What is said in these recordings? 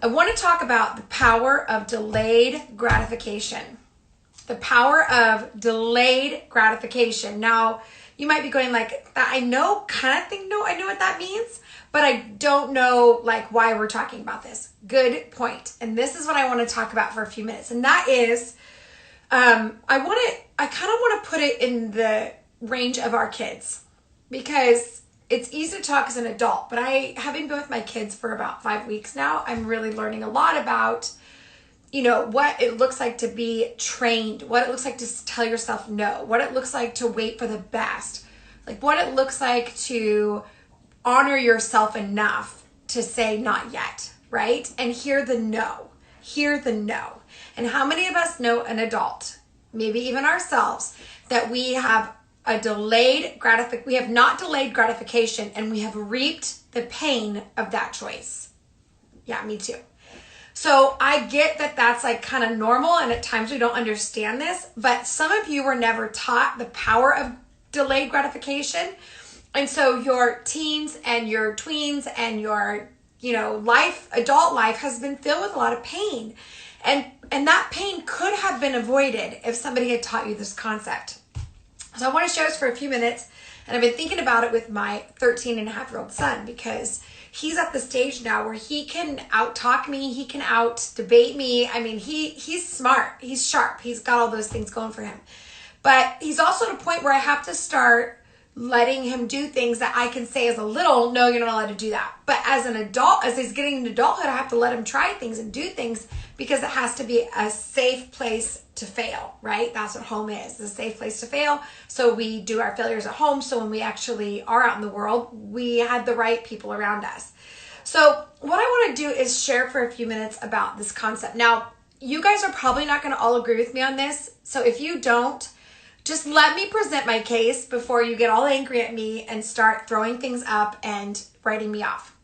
I want to talk about the power of delayed gratification. The power of delayed gratification. Now, you might be going like, I know, kind of think, no, I know what that means, but I don't know like why we're talking about this. Good point. And this is what I want to talk about for a few minutes. And that is, I kind of want to put it in the range of our kids, because it's easy to talk as an adult, but having been with my kids for about 5 weeks now, I'm really learning a lot about, what it looks like to be trained, what it looks like to tell yourself no, what it looks like to wait for the best, like what it looks like to honor yourself enough to say not yet, right? And hear the no. And how many of us know an adult, maybe even ourselves, that we have we have not delayed gratification, and we have reaped the pain of that choice. Yeah, me too. So I get that that's like kind of normal, and at times we don't understand this, but some of you were never taught the power of delayed gratification. And so your teens and your tweens and your, adult life has been filled with a lot of pain. And that pain could have been avoided if somebody had taught you this concept. So I want to share this for a few minutes, and I've been thinking about it with my 13-and-a-half-year-old son, because he's at the stage now where he can out-talk me, he can out-debate me. I mean, he's smart, he's sharp, he's got all those things going for him. But he's also at a point where I have to start letting him do things that I can say as a little, no, you're not allowed to do that. But as an adult, as he's getting into adulthood, I have to let him try things and do things, because it has to be a safe place to fail, right? That's what home is, it's a safe place to fail. So we do our failures at home, so when we actually are out in the world, we had the right people around us. So what I want to do is share for a few minutes about this concept. Now, you guys are probably not going to all agree with me on this, so if you don't, just let me present my case before you get all angry at me and start throwing things up and writing me off.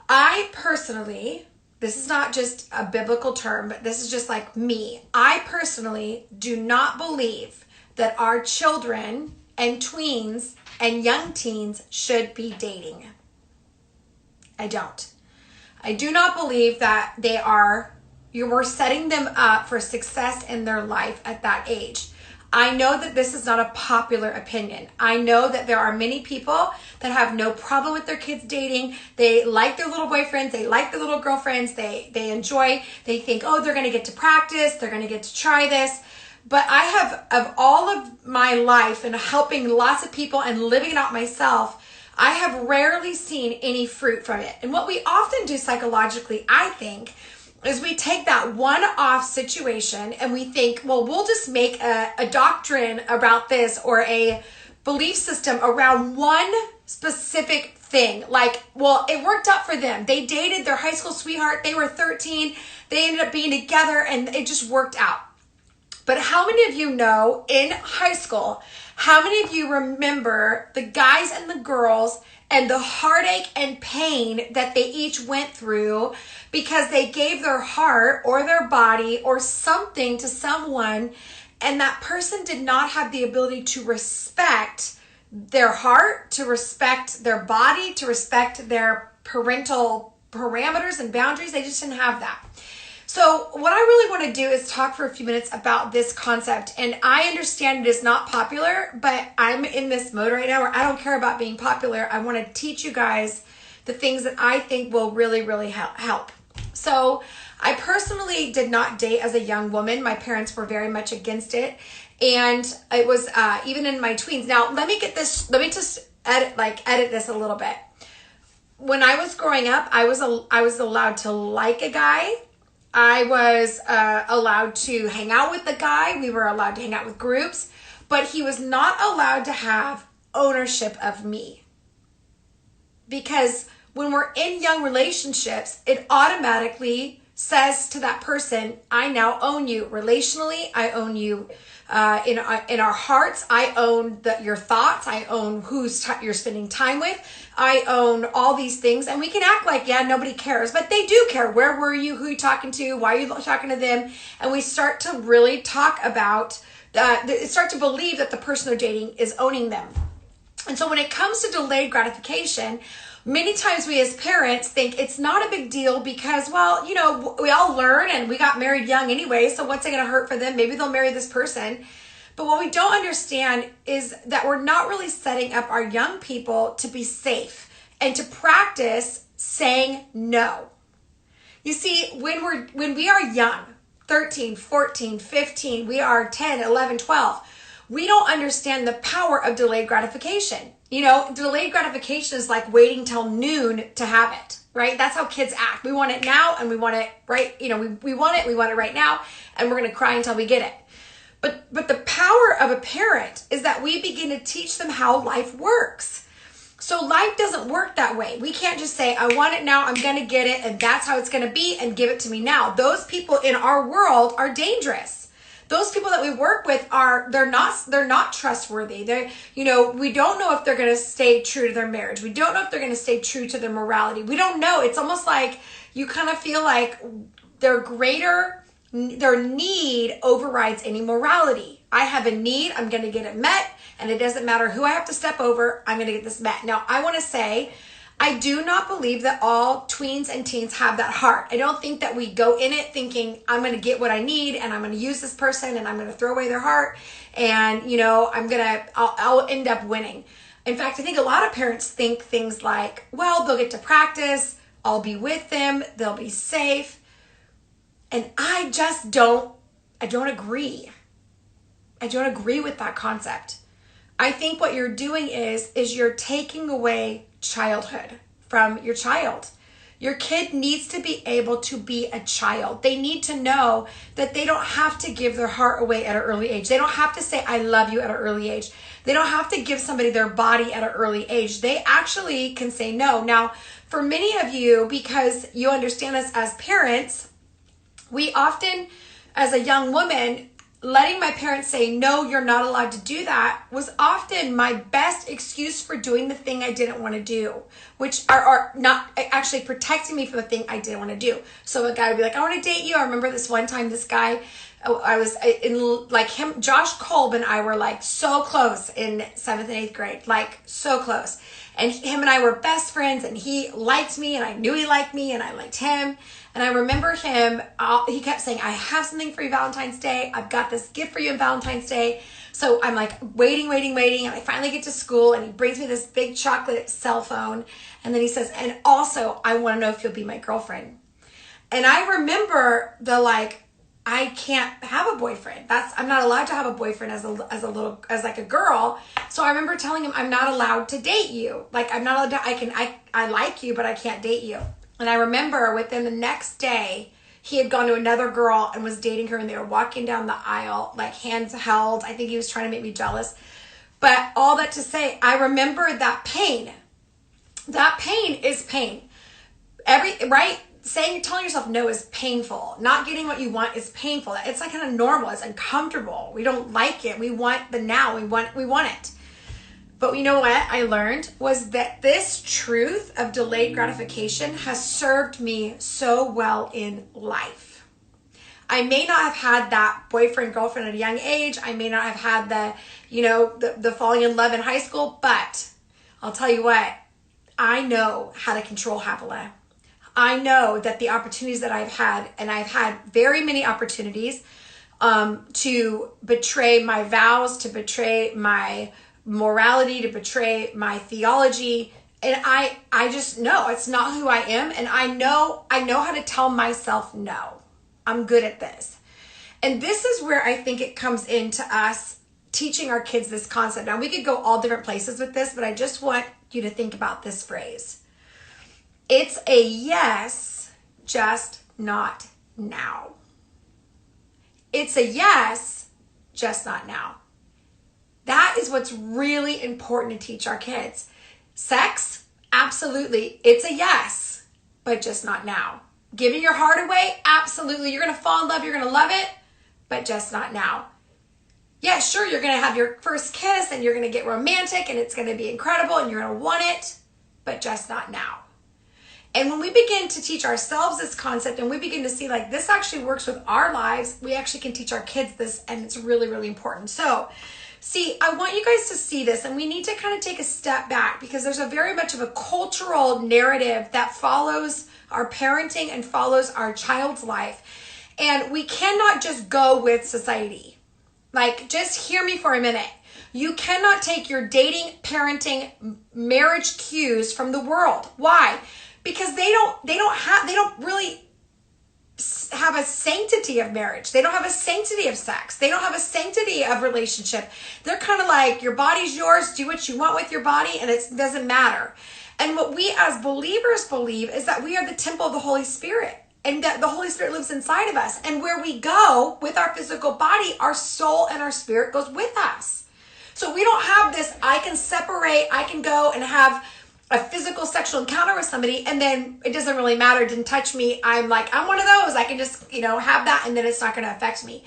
I personally, this is not just a biblical term, but this is just like me. I personally do not believe that our children and tweens and young teens should be dating. I don't. I do not believe that we're setting them up for success in their life at that age. I know that this is not a popular opinion. I know that there are many people that have no problem with their kids dating. They like their little boyfriends. They like their little girlfriends. They enjoy. They think, oh, they're going to get to practice. They're going to get to try this. But I have, of all of my life and helping lots of people and living it out myself, I have rarely seen any fruit from it. And what we often do psychologically, I think, is we take that one-off situation and we think, well, we'll just make a doctrine about this or a belief system around one specific thing. Like, well, it worked out for them. They dated their high school sweetheart. They were 13. They ended up being together and it just worked out. But how many of you know in high school, how many of you remember the guys and the girls and the heartache and pain that they each went through because they gave their heart or their body or something to someone, and that person did not have the ability to respect their heart, to respect their body, to respect their parental parameters and boundaries? They just didn't have that. So what I really want to do is talk for a few minutes about this concept. And I understand it is not popular, but I'm in this mode right now where I don't care about being popular. I want to teach you guys the things that I think will really, really help. So I personally did not date as a young woman. My parents were very much against it. And it was even in my tweens. Now, let me just edit this a little bit. When I was growing up, I was allowed to like a guy. I was allowed to hang out with the guy. We were allowed to hang out with groups, but he was not allowed to have ownership of me. Because when we're in young relationships, it automatically says to that person, I now own you relationally. I own you in our hearts. I own your thoughts. I own you're spending time with. I own all these things. And we can act like, yeah, nobody cares, but they do care. Where were you? Who are you talking to? Why are you talking to them? And we start to really talk about, start to believe that the person they're dating is owning them. And so when it comes to delayed gratification, many times we as parents think it's not a big deal because, well, we all learn and we got married young anyway, so what's it going to hurt for them? Maybe they'll marry this person. But what we don't understand is that we're not really setting up our young people to be safe and to practice saying no. You see, when we are young, 13, 14, 15, we are 10, 11, 12, we don't understand the power of delayed gratification. Delayed gratification is like waiting till noon to have it, right? That's how kids act. We want it now and we want it right. We want it right now, and we're going to cry until we get it. But the power of a parent is that we begin to teach them how life works. So life doesn't work that way. We can't just say, I want it now, I'm going to get it, and that's how it's going to be, and give it to me now. Those people in our world are dangerous. Those people that we work with they're not trustworthy. We don't know if they're going to stay true to their marriage. We don't know if they're going to stay true to their morality. We don't know. It's almost like you kind of feel like their need overrides any morality. I have a need, I'm going to get it met, and it doesn't matter who I have to step over, I'm going to get this met. Now, I want to say, I do not believe that all tweens and teens have that heart. I don't think that we go in it thinking, I'm going to get what I need, and I'm going to use this person, and I'm going to throw away their heart, and, I'll end up winning. In fact, I think a lot of parents think things like, well, they'll get to practice, I'll be with them, they'll be safe. And I don't agree. I don't agree with that concept. I think what you're doing is you're taking away childhood from your child. Your kid needs to be able to be a child. They need to know that they don't have to give their heart away at an early age. They don't have to say, I love you at an early age. They don't have to give somebody their body at an early age. They actually can say no. Now, for many of you, because you understand this as parents, we often, as a young woman, letting my parents say, no, you're not allowed to do that, was often my best excuse for doing the thing I didn't want to do, which are not actually protecting me from the thing I didn't want to do. So a guy would be like, I want to date you. I remember this one time, this guy, I was in like him, Josh Kolb and I were like so close in 7th and 8th grade, like so close. And him and I were best friends, and he liked me, and I knew he liked me, and I liked him. And I remember him, he kept saying, I have something for you Valentine's Day. I've got this gift for you on Valentine's Day. So I'm like waiting. And I finally get to school, and he brings me this big chocolate cell phone. And then he says, and also, I want to know if you'll be my girlfriend. And I remember I can't have a boyfriend. I'm not allowed to have a boyfriend as a girl. So I remember telling him, I'm not allowed to date you. Like, I'm not allowed to, I like you, but I can't date you. And I remember within the next day, he had gone to another girl and was dating her, and they were walking down the aisle, like hands held. I think he was trying to make me jealous. But all that to say, I remember that pain. That pain is pain. Telling yourself no is painful. Not getting what you want is painful. It's like kind of normal. It's uncomfortable. We don't like it. We want the now. We want it. But you know what I learned was that this truth of delayed gratification has served me so well in life. I may not have had that boyfriend, girlfriend at a young age. I may not have had the falling in love in high school, but I'll tell you what, I know how to control Havilah. I know that the opportunities that I've had, and I've had very many opportunities to betray my vows, to betray my morality, to betray my theology, and I just know it's not who I am, and I know how to tell myself no. I'm good at this. And this is where I think it comes into us teaching our kids this concept. Now, we could go all different places with this, but I just want you to think about this phrase. It's a yes, just not now. It's a yes, just not now. That is what's really important to teach our kids. Sex, absolutely, it's a yes, but just not now. Giving your heart away, absolutely, you're going to fall in love, you're going to love it, but just not now. Yeah, sure, you're going to have your first kiss, and you're going to get romantic, and it's going to be incredible, and you're going to want it, but just not now. And when we begin to teach ourselves this concept, and we begin to see like this actually works with our lives, we actually can teach our kids this, and it's really, really important. So See, I want you guys to see this, and we need to kind of take a step back because there's a very much of a cultural narrative that follows our parenting and follows our child's life. And we cannot just go with society. Like, just hear me for a minute. You cannot take your dating, parenting, marriage cues from the world. Why? Because they don't really have a sanctity of marriage. They don't have a sanctity of sex. They don't have a sanctity of relationship. They're kind of like, your body's yours, do what you want with your body, and it doesn't matter. And what we as believers believe is that we are the temple of the Holy Spirit, and that the Holy Spirit lives inside of us. And where we go with our physical body, our soul and our spirit goes with us. So we don't have this, I can separate, I can go and have a physical sexual encounter with somebody, and then it doesn't really matter, didn't touch me. I'm like, I'm one of those. I can just, have that, and then it's not going to affect me.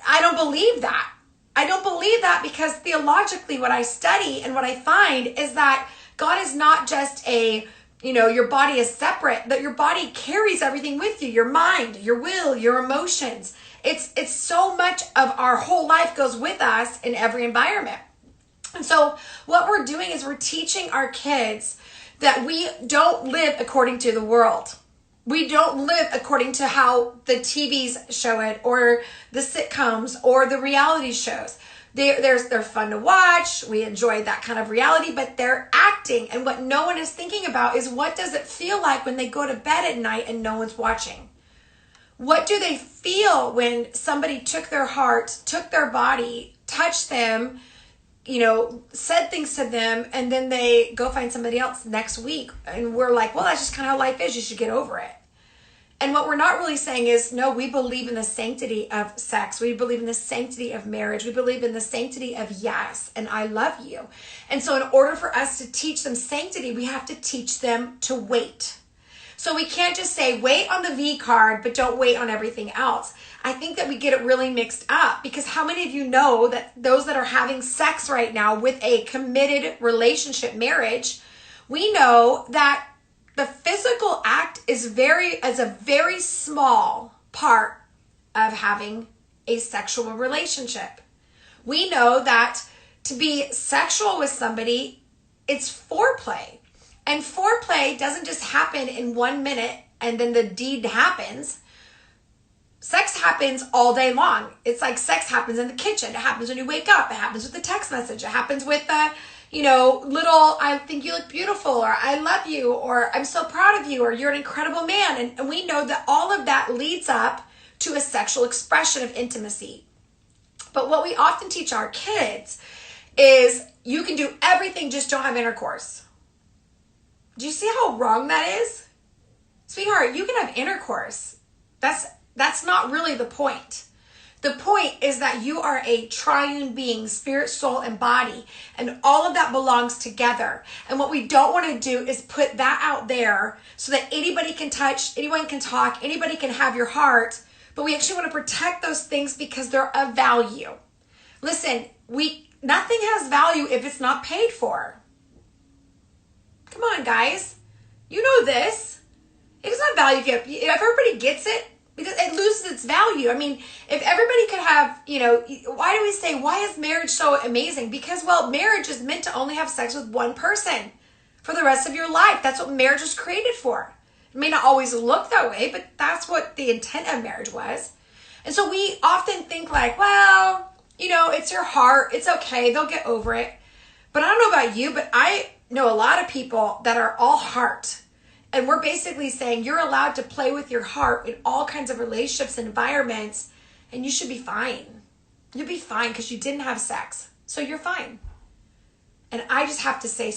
I don't believe that. I don't believe that because theologically what I study and what I find is that God is not just your body is separate, that your body carries everything with you, your mind, your will, your emotions. It's so much of our whole life goes with us in every environment. And so what we're doing is we're teaching our kids that we don't live according to the world. We don't live according to how the TVs show it, or the sitcoms, or the reality shows. They're fun to watch. We enjoy that kind of reality, but they're acting. And what no one is thinking about is, what does it feel like when they go to bed at night and no one's watching? What do they feel when somebody took their heart, took their body, touched them, said things to them, and then they go find somebody else next week? And we're like, well, that's just kind of how life is. You should get over it. And what we're not really saying is, no, we believe in the sanctity of sex. We believe in the sanctity of marriage. We believe in the sanctity of yes, and I love you. And so in order for us to teach them sanctity, we have to teach them to wait. So we can't just say, wait on the V card, but don't wait on everything else. I think that we get it really mixed up, because how many of you know that those that are having sex right now with a committed relationship, marriage, we know that the physical act is a very small part of having a sexual relationship. We know that to be sexual with somebody, it's foreplay. And foreplay doesn't just happen in 1 minute and then the deed happens. Sex happens all day long. It's like sex happens in the kitchen. It happens when you wake up. It happens with the text message. It happens with the, little, I think you look beautiful, or I love you, or I'm so proud of you, or you're an incredible man. And we know that all of that leads up to a sexual expression of intimacy. But what we often teach our kids is, you can do everything, just don't have intercourse. Do you see how wrong that is? Sweetheart, you can have intercourse. That's not really the point. The point is that you are a triune being, spirit, soul, and body, and all of that belongs together. And what we don't want to do is put that out there so that anybody can touch, anyone can talk, anybody can have your heart, but we actually want to protect those things because they're of value. Listen, nothing has value if it's not paid for. Come on, guys. You know this. It's not value if everybody gets it, because it loses its value. I mean, if everybody could have, why do we say, why is marriage so amazing? Because, marriage is meant to only have sex with one person for the rest of your life. That's what marriage was created for. It may not always look that way, but that's what the intent of marriage was. And so we often think like, it's your heart. It's okay. They'll get over it. But I don't know about you, but I know a lot of people that are all heart. And we're basically saying you're allowed to play with your heart in all kinds of relationships and environments, and you should be fine. You'll be fine because you didn't have sex. So you're fine. And I just have to say,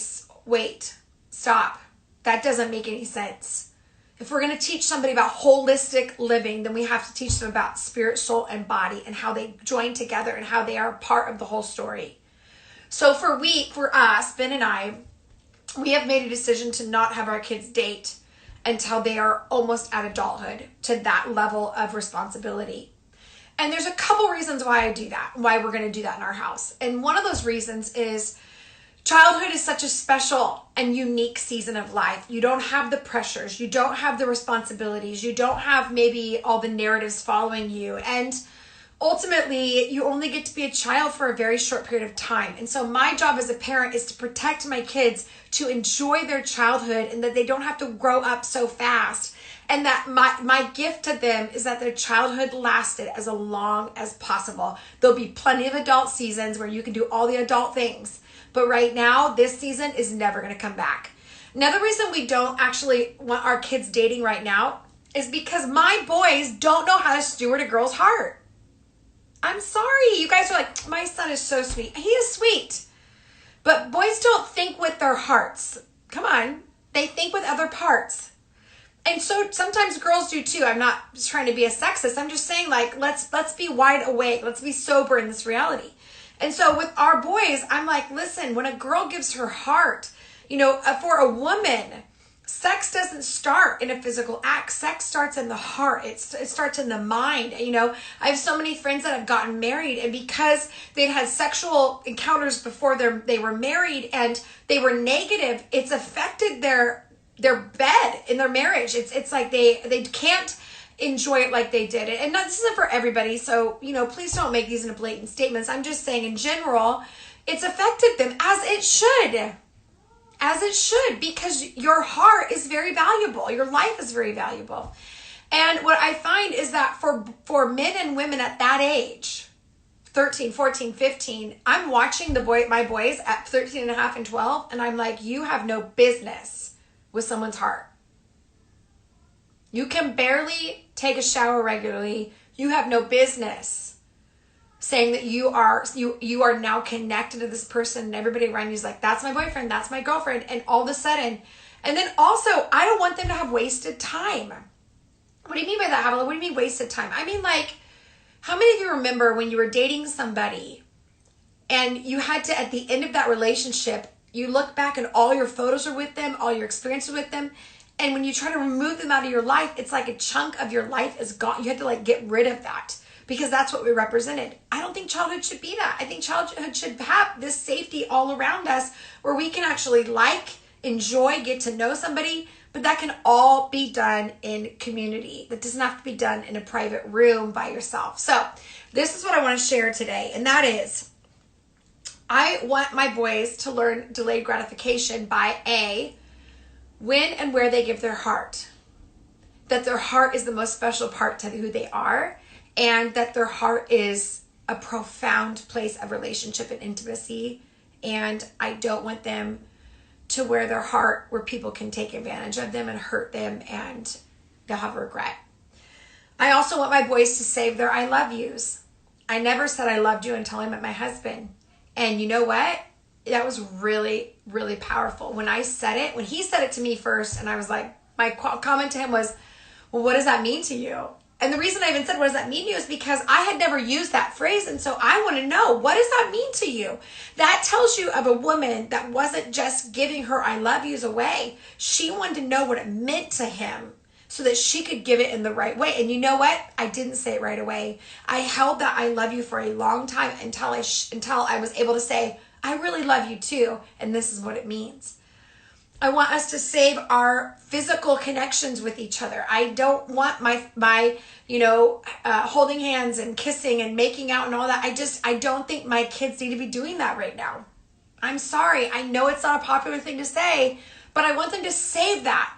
wait, stop. That doesn't make any sense. If we're going to teach somebody about holistic living, then we have to teach them about spirit, soul, and body, and how they join together and how they are a part of the whole story. So for us, Ben and I, we have made a decision to not have our kids date until they are almost at adulthood, to that level of responsibility. And there's a couple reasons why I do that, why we're going to do that in our house. And one of those reasons is childhood is such a special and unique season of life. You don't have the pressures. You don't have the responsibilities. You don't have maybe all the narratives following you. And ultimately, you only get to be a child for a very short period of time. And so my job as a parent is to protect my kids, to enjoy their childhood, and that they don't have to grow up so fast. And that my gift to them is that their childhood lasted as long as possible. There'll be plenty of adult seasons where you can do all the adult things. But right now, this season is never going to come back. Another reason we don't actually want our kids dating right now is because my boys don't know how to steward a girl's heart. I'm sorry. You guys are like, my son is so sweet. He is sweet. But boys don't think with their hearts. Come on. They think with other parts. And so sometimes girls do too. I'm not just trying to be a sexist. I'm just saying, like, let's be wide awake. Let's be sober in this reality. And so with our boys, I'm like, listen, when a girl gives her heart, for a woman, sex doesn't start in a physical act. Sex starts in the heart. It starts in the mind. I have so many friends that have gotten married, and because they'd had sexual encounters before they were married and they were negative, it's affected their bed in their marriage. It's like they can't enjoy it like they did it. And this isn't for everybody, so please don't make these into blatant statements. I'm just saying in general, it's affected them as it should, because your heart is very valuable. Your life is very valuable. And what I find is that for men and women at that age, 13, 14, 15, I'm watching my boys at 13 and a half and 12, and I'm like, you have no business with someone's heart. You can barely take a shower regularly. You have no business saying that you are now connected to this person, and everybody around you is like, that's my boyfriend, that's my girlfriend, and all of a sudden, and then also, I don't want them to have wasted time. What do you mean by that, Havilah? What do you mean wasted time? I mean, like, how many of you remember when you were dating somebody and you had to, at the end of that relationship, you look back and all your photos are with them, all your experiences with them, and when you try to remove them out of your life, it's like a chunk of your life is gone. You had to get rid of that, because that's what we represented. I don't think childhood should be that. I think childhood should have this safety all around us where we can actually enjoy, get to know somebody, but that can all be done in community. That doesn't have to be done in a private room by yourself. So this is what I want to share today, and that is, I want my boys to learn delayed gratification by when and where they give their heart. That their heart is the most special part to who they are, and that their heart is a profound place of relationship and intimacy. And I don't want them to wear their heart where people can take advantage of them and hurt them, and they'll have regret. I also want my boys to save their I love yous. I never said I loved you until I met my husband. And you know what? That was really, really powerful. When he said it to me first, and I was like, my comment to him was, well, what does that mean to you? And the reason I even said, what does that mean to you, is because I had never used that phrase. And so I want to know, what does that mean to you? That tells you of a woman that wasn't just giving her I love yous away. She wanted to know what it meant to him so that she could give it in the right way. And you know what? I didn't say it right away. I held that I love you for a long time until I was able to say, I really love you too. And this is what it means. I want us to save our physical connections with each other. I don't want my holding hands and kissing and making out and all that. I don't think my kids need to be doing that right now. I'm sorry. I know it's not a popular thing to say, but I want them to save that.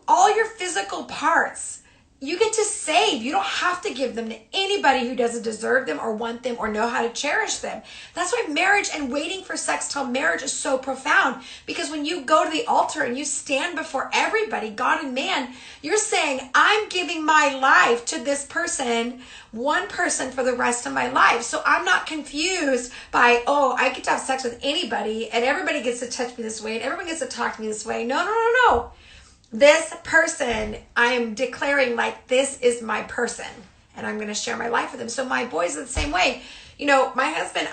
All your physical parts, you get to save. You don't have to give them to anybody who doesn't deserve them or want them or know how to cherish them. That's why marriage and waiting for sex till marriage is so profound. Because when you go to the altar and you stand before everybody, God and man, you're saying, I'm giving my life to this person, one person, for the rest of my life. So I'm not confused by, I get to have sex with anybody and everybody gets to touch me this way and everyone gets to talk to me this way. No. This person, I am declaring this is my person, and I'm going to share my life with him. So my boys are the same way. My husband,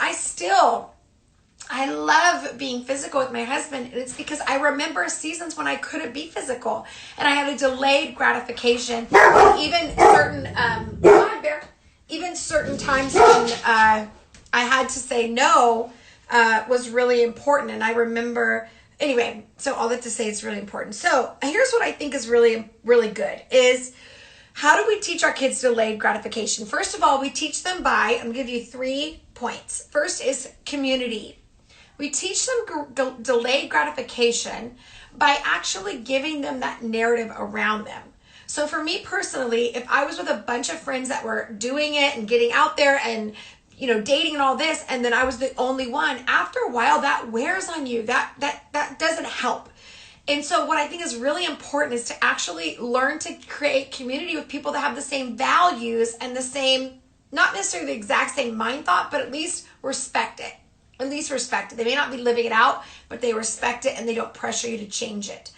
I love being physical with my husband, and it's because I remember seasons when I couldn't be physical, and I had a delayed gratification. Even certain times when I had to say no was really important, and I remember. Anyway, so all that to say, it's really important. So here's what I think is really, really good is How do we teach our kids delayed gratification? First of all, we teach them by, I'm going to give you 3 points. First is community. We teach them delayed gratification by actually giving them that narrative around them. So for me personally, if I was with a bunch of friends that were doing it and getting out there and, dating and all this, and then I was the only one, after a while that wears on you. That doesn't help. And so what I think is really important is to actually learn to create community with people that have the same values and the same, not necessarily the exact same mind thought, but at least respect it. At least respect it. They may not be living it out, but they respect it and they don't pressure you to change it.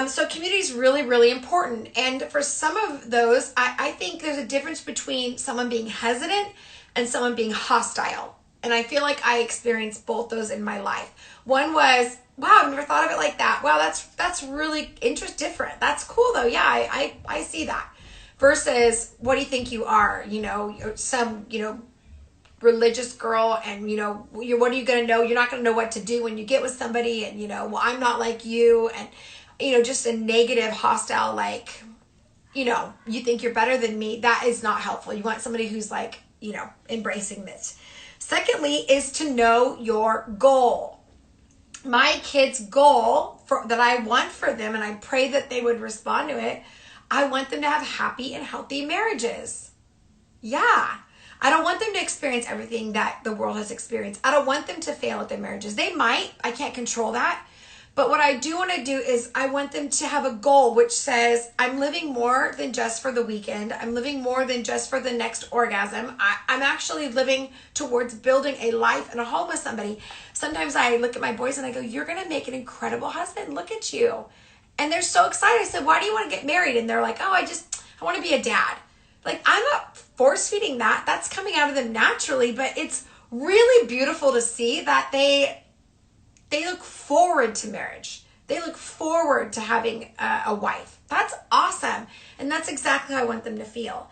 So community is really, really important. And for some of those, I think there's a difference between someone being hesitant and someone being hostile. And I feel like I experienced both those in my life. One was, wow, I've never thought of it like that. Wow, that's really different. That's cool though. Yeah, I see that. Versus, what do you think you are? Some, religious girl, and what are you going to know? You're not going to know what to do when you get with somebody, and well, I'm not like you, and just a negative, hostile, like, you think you're better than me. That is not helpful. You want somebody who's like, embracing this. Secondly is to know your goal. My kids' goal that I want for them, and I pray that they would respond to it, I want them to have happy and healthy marriages. Yeah. I don't want them to experience everything that the world has experienced. I don't want them to fail at their marriages. They might. I can't control that. But what I do want to do is I want them to have a goal which says, I'm living more than just for the weekend. I'm living more than just for the next orgasm. I'm actually living towards building a life and a home with somebody. Sometimes I look at my boys and I go, you're going to make an incredible husband. Look at you. And they're so excited. I said, why do you want to get married? And they're like, oh, I want to be a dad. Like, I'm not force feeding that. That's coming out of them naturally, but it's really beautiful to see that they look forward to marriage. They look forward to having a wife. That's awesome. And that's exactly how I want them to feel.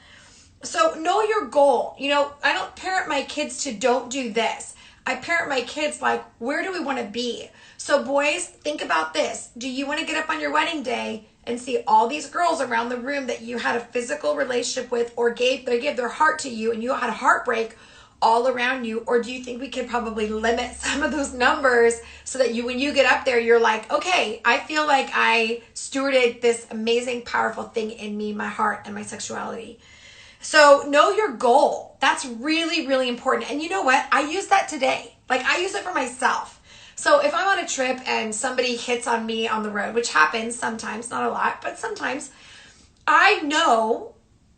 So know your goal. I don't parent my kids to don't do this. I parent my kids like, where do we want to be? So boys, think about this. Do you want to get up on your wedding day and see all these girls around the room that you had a physical relationship with, or they gave their heart to you and you had a heartbreak all around you? Or do you think we could probably limit some of those numbers so that when you get up there, you're like, okay, I feel like I stewarded this amazing, powerful thing in me, my heart and my sexuality. So know your goal. That's really, really important. And you know what? I use that today. Like, I use it for myself. So if I'm on a trip and somebody hits on me on the road, which happens sometimes, not a lot, but sometimes, I know,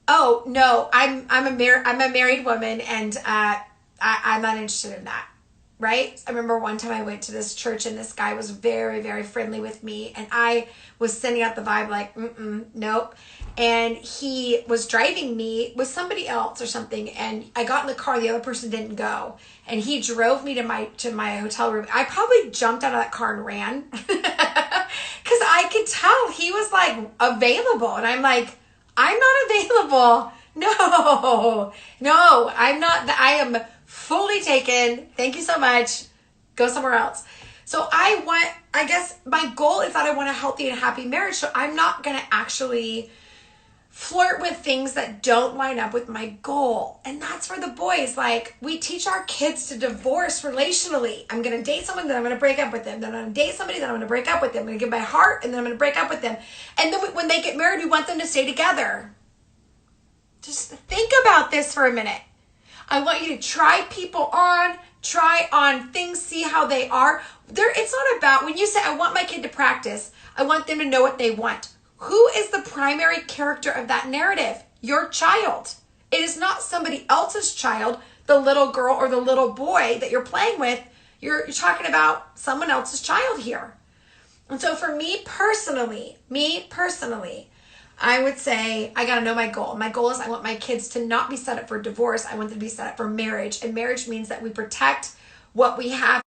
oh no, I'm a married woman, and I'm not interested in that, right? I remember one time I went to this church and this guy was very, very friendly with me, and I was sending out the vibe like, nope. And he was driving me with somebody else or something, and I got in the car, the other person didn't go, and he drove me to my hotel room. I probably jumped out of that car and ran because I could tell he was like available, and I'm like, I'm not available. No, I'm not. I am fully taken. Thank you so much. Go somewhere else. So I guess my goal is that I want a healthy and happy marriage. So I'm not going to actually flirt with things that don't line up with my goal. And that's for the boys. Like, we teach our kids to divorce relationally. I'm going to date someone, then I'm going to break up with them. Then I'm going to date somebody, then I'm going to break up with them. I'm going to give my heart, and then I'm going to break up with them. And then when they get married, we want them to stay together. Just think about this for a minute. I want you to try people on, try on things, see how they are. It's not about, when you say, I want my kid to practice, I want them to know what they want. Who is the primary character of that narrative? Your child. It is not somebody else's child, the little girl or the little boy that you're playing with. You're talking about someone else's child here. And so for me personally, I would say I got to know my goal. My goal is I want my kids to not be set up for divorce. I want them to be set up for marriage. And marriage means that we protect what we have